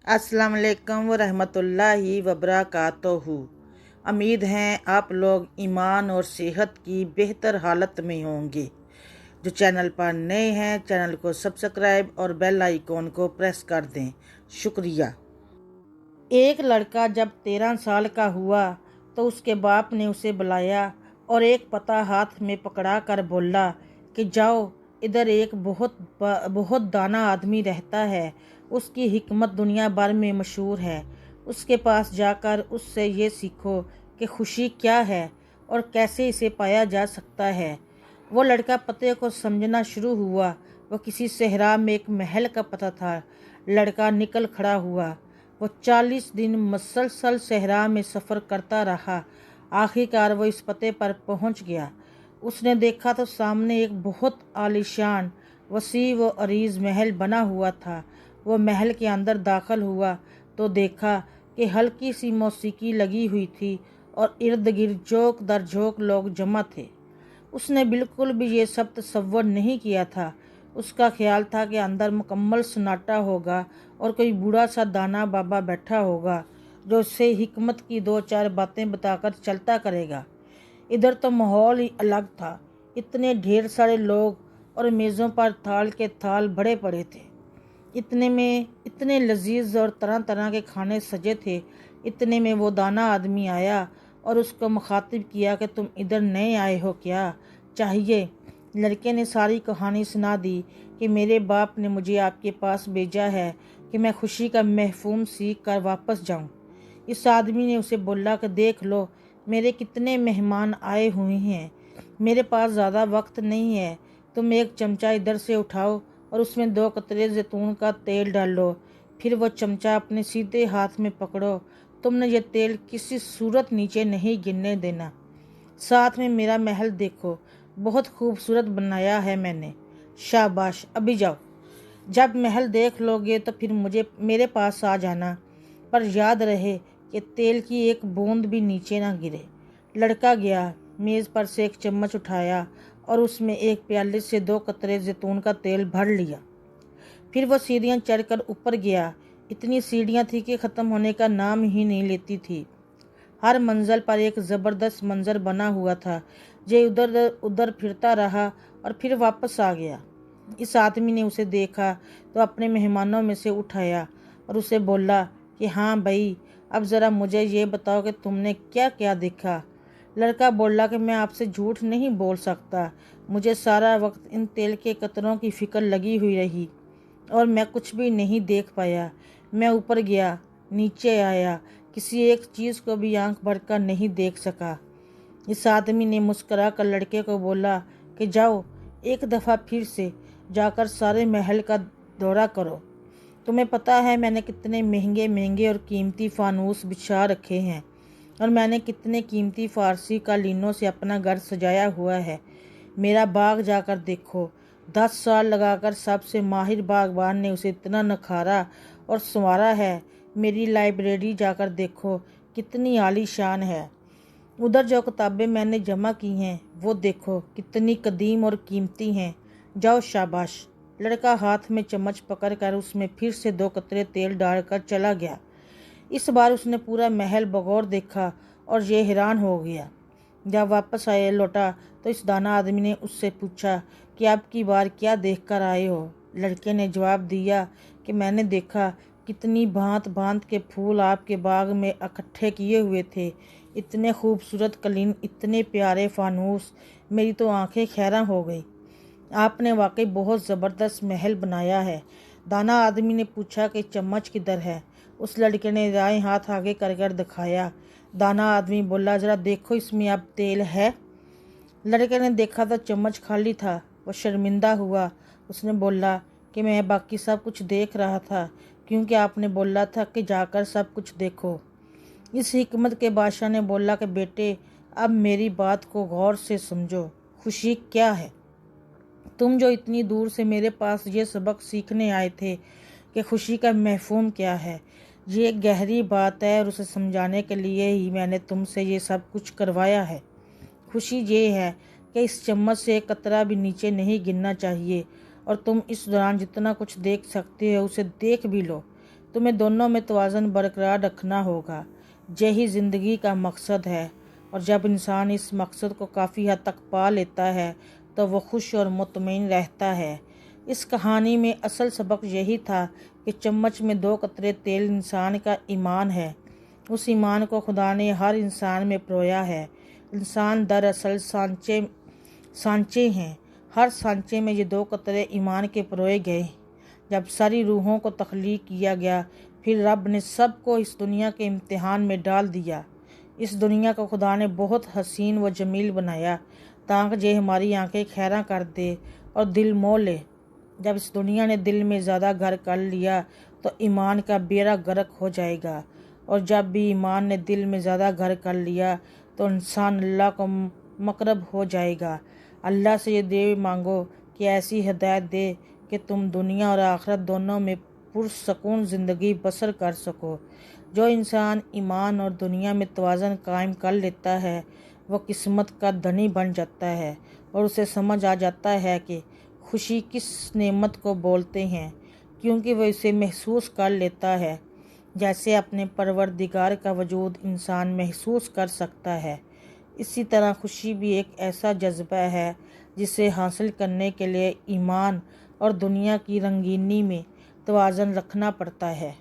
अस्सलाम वालेकुम रहमतुल्लाहि वबरकातुहू। उम्मीद है आप लोग ईमान और सेहत की बेहतर हालत में होंगे। जो चैनल पर नए हैं चैनल को सब्सक्राइब और बेल आइकॉन को प्रेस कर दें, शुक्रिया। एक लड़का जब 13 साल का हुआ तो उसके बाप ने उसे बुलाया और एक पता हाथ में पकड़ा कर बोला कि जाओ, इधर एक बहुत दाना आदमी रहता है, उसकी हिकमत दुनिया भर में मशहूर है। उसके पास जाकर उससे ये सीखो कि खुशी क्या है और कैसे इसे पाया जा सकता है। वो लड़का पते को समझना शुरू हुआ। वो किसी सहरा में एक महल का पता था। लड़का निकल खड़ा हुआ। वो 40 दिन मुसलसल सहरा में सफ़र करता रहा। आखिरकार वो इस पते पर पहुंच गया। उसने देखा तो सामने एक बहुत आलीशान वसी व अरीज महल बना हुआ था। वो महल के अंदर दाखिल हुआ तो देखा कि हल्की सी मौसीकी लगी हुई थी और इर्द गिर्द झोंक दर झोंक लोग जमा थे। उसने बिल्कुल भी ये सब तसव्वुर नहीं किया था। उसका ख्याल था कि अंदर मुकम्मल सन्नाटा होगा और कोई बूढ़ा सा दाना बाबा बैठा होगा जो उससे हिकमत की 2-4 बातें बताकर चलता करेगा। इधर तो माहौल ही अलग था। इतने ढेर सारे लोग और मेज़ों पर थाल के थाल भरे पड़े थे। इतने में इतने लजीज और तरह तरह के खाने सजे थे। इतने में वो दाना आदमी आया और उसको मुखातिब किया कि तुम इधर नए आए हो, क्या चाहिए? लड़के ने सारी कहानी सुना दी कि मेरे बाप ने मुझे आपके पास भेजा है कि मैं खुशी का महफूम सीख कर वापस जाऊं। इस आदमी ने उसे बोला कि देख लो, मेरे कितने मेहमान आए हुए हैं, मेरे पास ज़्यादा वक्त नहीं है। तुम एक चमचा इधर से उठाओ और उसमें 2 कतरे जैतून का तेल डालो। फिर वो चमचा अपने सीधे हाथ में पकड़ो। तुमने ये तेल किसी सूरत नीचे नहीं गिरने देना। साथ में मेरा महल देखो, बहुत खूबसूरत बनाया है मैंने। शाबाश, अभी जाओ। जब महल देख लोगे तो फिर मेरे पास आ जाना, पर याद रहे कि तेल की एक बूंद भी नीचे ना गिरे। लड़का गया, मेज़ पर से एक चम्मच उठाया और उसमें एक प्याले से 2 कतरे जैतून का तेल भर लिया। फिर वो सीढ़ियाँ चढ़कर ऊपर गया। इतनी सीढ़ियाँ थी कि ख़त्म होने का नाम ही नहीं लेती थी। हर मंजिल पर एक ज़बरदस्त मंजर बना हुआ था। जे उधर उधर फिरता रहा और फिर वापस आ गया। इस आदमी ने उसे देखा तो अपने मेहमानों में से उठाया और उसे बोला कि हाँ भाई, अब ज़रा मुझे ये बताओ कि तुमने क्या क्या देखा। लड़का बोला कि मैं आपसे झूठ नहीं बोल सकता, मुझे सारा वक्त इन तेल के कतरों की फ़िक्र लगी हुई रही और मैं कुछ भी नहीं देख पाया। मैं ऊपर गया, नीचे आया, किसी एक चीज़ को भी आंख भरकर नहीं देख सका। इस आदमी ने मुस्करा कर लड़के को बोला कि जाओ, एक दफ़ा फिर से जाकर सारे महल का दौरा करो। तुम्हें पता है मैंने कितने महंगे महंगे और कीमती फानूस बिछा रखे हैं और मैंने कितने कीमती फ़ारसी कालीनों से अपना घर सजाया हुआ है। मेरा बाग जाकर देखो, 10 साल लगाकर सबसे माहिर बागबान ने उसे इतना नखारा और संवारा है। मेरी लाइब्रेरी जाकर देखो, कितनी आलीशान है। उधर जो किताबें मैंने जमा की हैं वो देखो, कितनी कदीम और कीमती हैं। जाओ, शाबाश। लड़का हाथ में चम्मच पकड़कर उसमें फिर से 2 कतरे तेल डालकर चला गया। इस बार उसने पूरा महल बगौर देखा और ये हैरान हो गया। जब वापस आए लौटा तो इस दाना आदमी ने उससे पूछा कि अब की बार क्या देख कर आए हो। लड़के ने जवाब दिया कि मैंने देखा कितनी भांत भांत के फूल आपके बाग में इकट्ठे किए हुए थे, इतने खूबसूरत कलीन, इतने प्यारे फानूस, मेरी तो आंखें खैरा हो गई। आपने वाकई बहुत ज़बरदस्त महल बनाया है। दाना आदमी ने पूछा कि चम्मच किधर है। उस लड़के ने दाएं हाथ आगे कर दिखाया। दाना आदमी बोला, ज़रा देखो, इसमें अब तेल है। लड़के ने देखा तो चम्मच खाली था। वो शर्मिंदा हुआ। उसने बोला कि मैं बाकी सब कुछ देख रहा था, क्योंकि आपने बोला था कि जाकर सब कुछ देखो। इस हिकमत के बादशाह ने बोला कि बेटे, अब मेरी बात को गौर से समझो। खुशी क्या है? तुम जो इतनी दूर से मेरे पास ये सबक सीखने आए थे कि खुशी का मफ़हूम क्या है, ये एक गहरी बात है और उसे समझाने के लिए ही मैंने तुमसे ये सब कुछ करवाया है। खुशी ये है कि इस चम्मच से एक कतरा भी नीचे नहीं गिरना चाहिए और तुम इस दौरान जितना कुछ देख सकते हो उसे देख भी लो। तुम्हें दोनों में तवाज़ुन बरकरार रखना होगा। यही ज़िंदगी का मकसद है, और जब इंसान इस मकसद को काफ़ी हद तक पा लेता है तो वो खुश और मुतमईन रहता है। इस कहानी में असल सबक यही था कि चम्मच में 2 कतरे तेल इंसान का ईमान है। उस ईमान को खुदा ने हर इंसान में परोया है। इंसान दरअसल सांचे हैं। हर सांचे में ये 2 कतरे ईमान के परोए गए। जब सारी रूहों को तख्लीक किया गया, फिर रब ने सबको इस दुनिया के इम्तिहान में डाल दिया। इस दुनिया को खुदा ने बहुत हसीन व जमील बनाया ताकि ये हमारी आंखें खैरा कर दे और दिल मोह ले। जब इस दुनिया ने दिल में ज़्यादा घर कर लिया तो ईमान का बेड़ा गर्क हो जाएगा, और जब भी ईमान ने दिल में ज़्यादा घर कर लिया तो इंसान अल्लाह को मकरब हो जाएगा। अल्लाह से ये दुआ मांगो कि ऐसी हिदायत दे कि तुम दुनिया और आखिरत दोनों में पुरसकून ज़िंदगी बसर कर सको। जो इंसान ईमान और दुनिया में तवाज़ुन कायम कर लेता है वो किस्मत का धनी बन जाता है, और उसे समझ आ जाता है कि खुशी किस नेमत को बोलते हैं, क्योंकि वह इसे महसूस कर लेता है जैसे अपने परवरदिगार का वजूद इंसान महसूस कर सकता है। इसी तरह खुशी भी एक ऐसा जज्बा है जिसे हासिल करने के लिए ईमान और दुनिया की रंगीनी में तवाज़ुन रखना पड़ता है।